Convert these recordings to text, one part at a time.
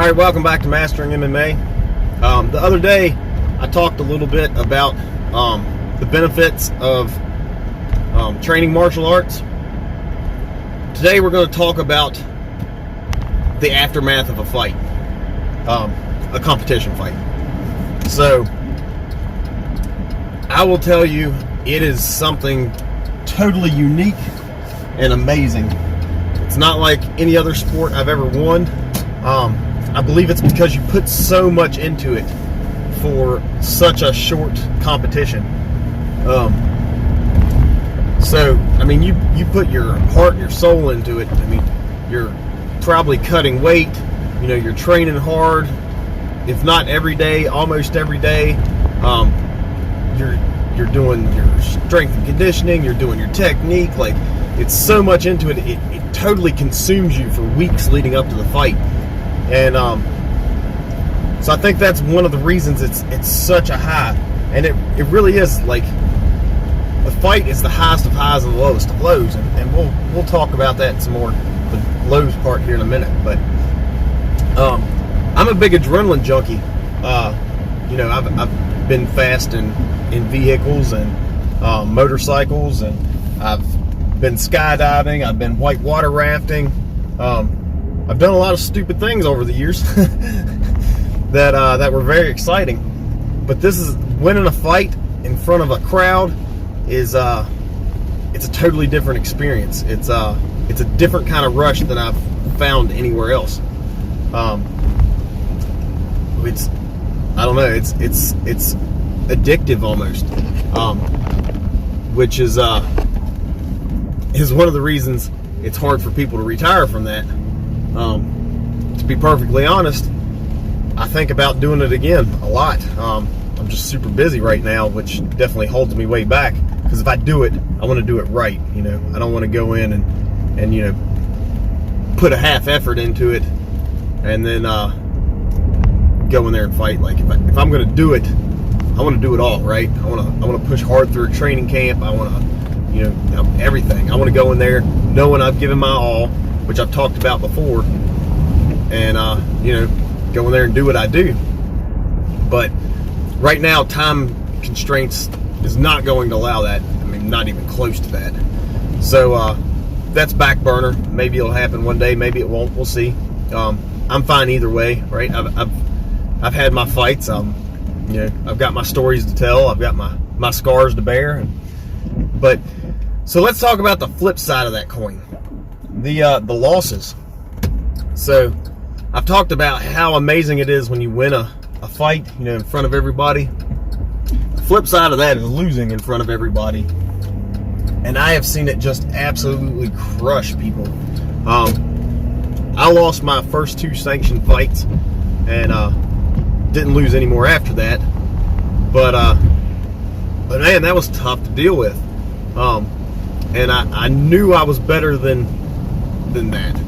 All right, welcome back to Mastering MMA. The other day, I talked a little bit about the benefits of training martial arts. Today, we're going to talk about the aftermath of a fight, a competition fight. So, I will tell you, it is something totally unique and amazing. It's not like any other sport I've ever won. I believe it's because you put so much into it for such a short competition. So, I mean, you put your heart and your soul into it. I mean, you're probably cutting weight. You know, you're training hard. If not every day, almost every day. You're doing your strength and conditioning. You're doing your technique. Like, it's so much into it. It totally consumes you for weeks leading up to the fight. And so I think that's one of the reasons it's such a high. And it really is. Like, the fight is the highest of highs and the lowest of lows, and we'll talk about that some more, the lows part here in a minute. But I'm a big adrenaline junkie. You know, I've been fast in vehicles and motorcycles, and I've been skydiving, I've been whitewater rafting. I've done a lot of stupid things over the years that were very exciting. But this is winning a fight in front of a crowd is it's a totally different experience. It's a different kind of rush than I've found anywhere else. It's I don't know. It's addictive almost, which is one of the reasons it's hard for people to retire from that. To be perfectly honest, I think about doing it again a lot. I'm just super busy right now, which definitely holds me way back. Because if I do it, I want to do it right. You know, I don't want to go in and you know, put a half effort into it, and then go in there and fight. Like, if I'm going to do it, I want to do it all right. I want to push hard through a training camp. I want to, you know, everything. I want to go in there knowing I've given my all, which I've talked about before, and you know, go in there and do what I do. But right now, time constraints is not going to allow that. I mean, not even close to that. So that's back burner. Maybe it'll happen one day. Maybe it won't. We'll see. I'm fine either way, right? I've had my fights. You know, I've got my stories to tell. I've got my scars to bear. But so let's talk about the flip side of that coin. The losses. So I've talked about how amazing it is when you win a fight, you know, in front of everybody. The flip side of that is losing in front of everybody, and I have seen it just absolutely crush people. I lost my first 2 sanctioned fights, and didn't lose any more after that. But man, that was tough to deal with. And I knew I was better than that.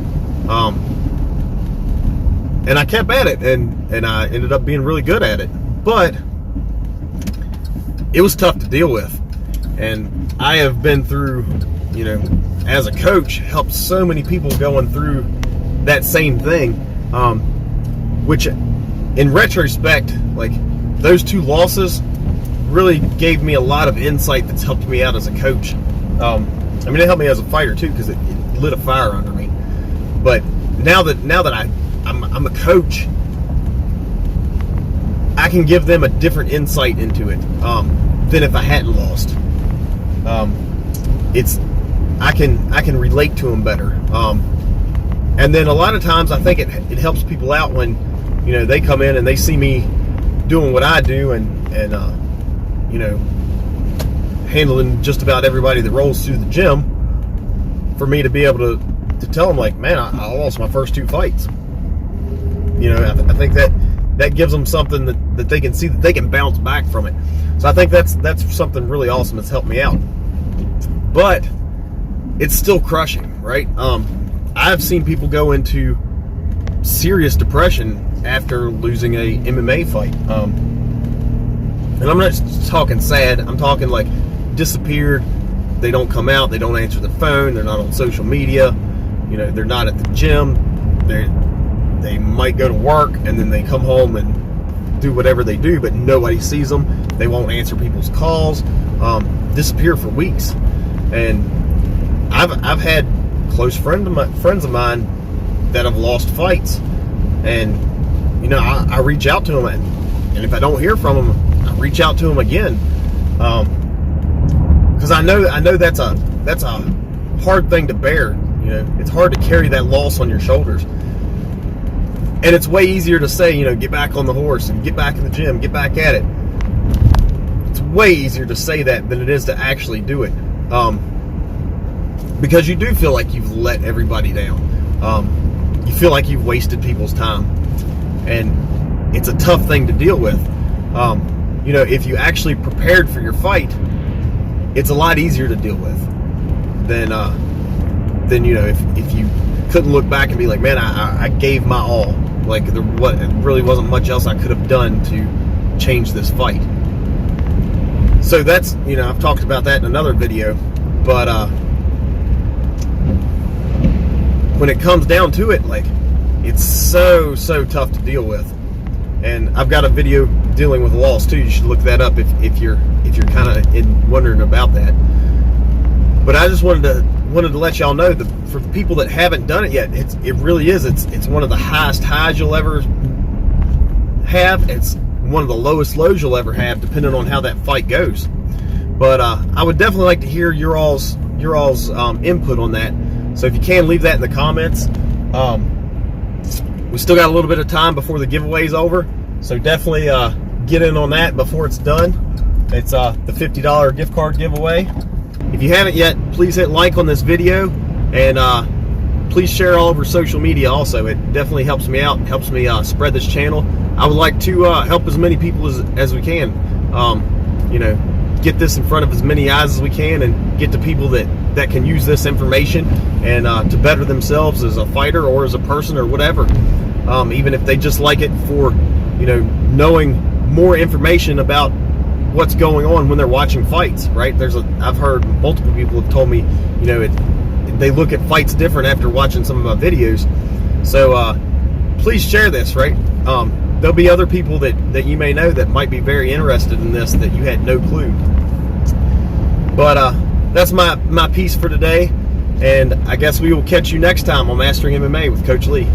And I kept at it, and I ended up being really good at it. But it was tough to deal with. And I have been through, you know, as a coach, helped so many people going through that same thing. Which, in retrospect, like, those 2 losses really gave me a lot of insight that's helped me out as a coach. I mean, it helped me as a fighter too, because it lit a fire under me. But now that I'm a coach, I can give them a different insight into it than if I hadn't lost. I can relate to them better. And then a lot of times I think it helps people out when, you know, they come in and they see me doing what I do and you know, handling just about everybody that rolls through the gym, for me to be able to tell them, like, man, I lost my first 2 fights. You know, I think that gives them something that they can see, that they can bounce back from it. So I think that's something really awesome that's helped me out. But it's still crushing, right? I've seen people go into serious depression after losing a MMA fight. And I'm not just talking sad. I'm talking like disappeared. They don't come out. They don't answer the phone. They're not on social media. You know, they're not at the gym. they might go to work and then they come home and do whatever they do, but nobody sees them. They won't answer people's calls, disappear for weeks. And I've had close friends of mine that have lost fights, and you know, I reach out to them, and if I don't hear from them, I reach out to them again, because I know that's a hard thing to bear. You know, it's hard to carry that loss on your shoulders, and it's way easier to say, you know, get back on the horse and get back in the gym, get back at it. It's way easier to say that than it is to actually do it, because you do feel like you've let everybody down. You feel like you've wasted people's time, and it's a tough thing to deal with. You know, if you actually prepared for your fight, it's a lot easier to deal with than you know, if you couldn't look back and be like, man, I gave my all. Like, there really wasn't much else I could have done to change this fight. So that's, you know, I've talked about that in another video, but when it comes down to it, like, it's so tough to deal with. And I've got a video dealing with loss too. You should look that up if you're kind of wondering about that. But I just wanted to let y'all know that for the people that haven't done it yet, it really is. It's one of the highest highs you'll ever have. It's one of the lowest lows you'll ever have, depending on how that fight goes. But I would definitely like to hear your all's input on that. So if you can, leave that in the comments. We still got a little bit of time before the giveaway's over, so definitely get in on that before it's done. It's the $50 gift card giveaway. If you haven't yet, please hit like on this video, and please share all over social media also. It definitely helps me out, helps me spread this channel. I would like to help as many people as we can. You know, get this in front of as many eyes as we can, and get to people that can use this information and to better themselves as a fighter or as a person or whatever. Even if they just like it for, you know, knowing more information about what's going on when they're watching fights, right? I've heard multiple people have told me, you know, they look at fights different after watching some of my videos. So please share this, right? There'll be other people that you may know that might be very interested in this that you had no clue. But that's my piece for today, and I guess we will catch you next time on Mastering MMA with Coach Lee.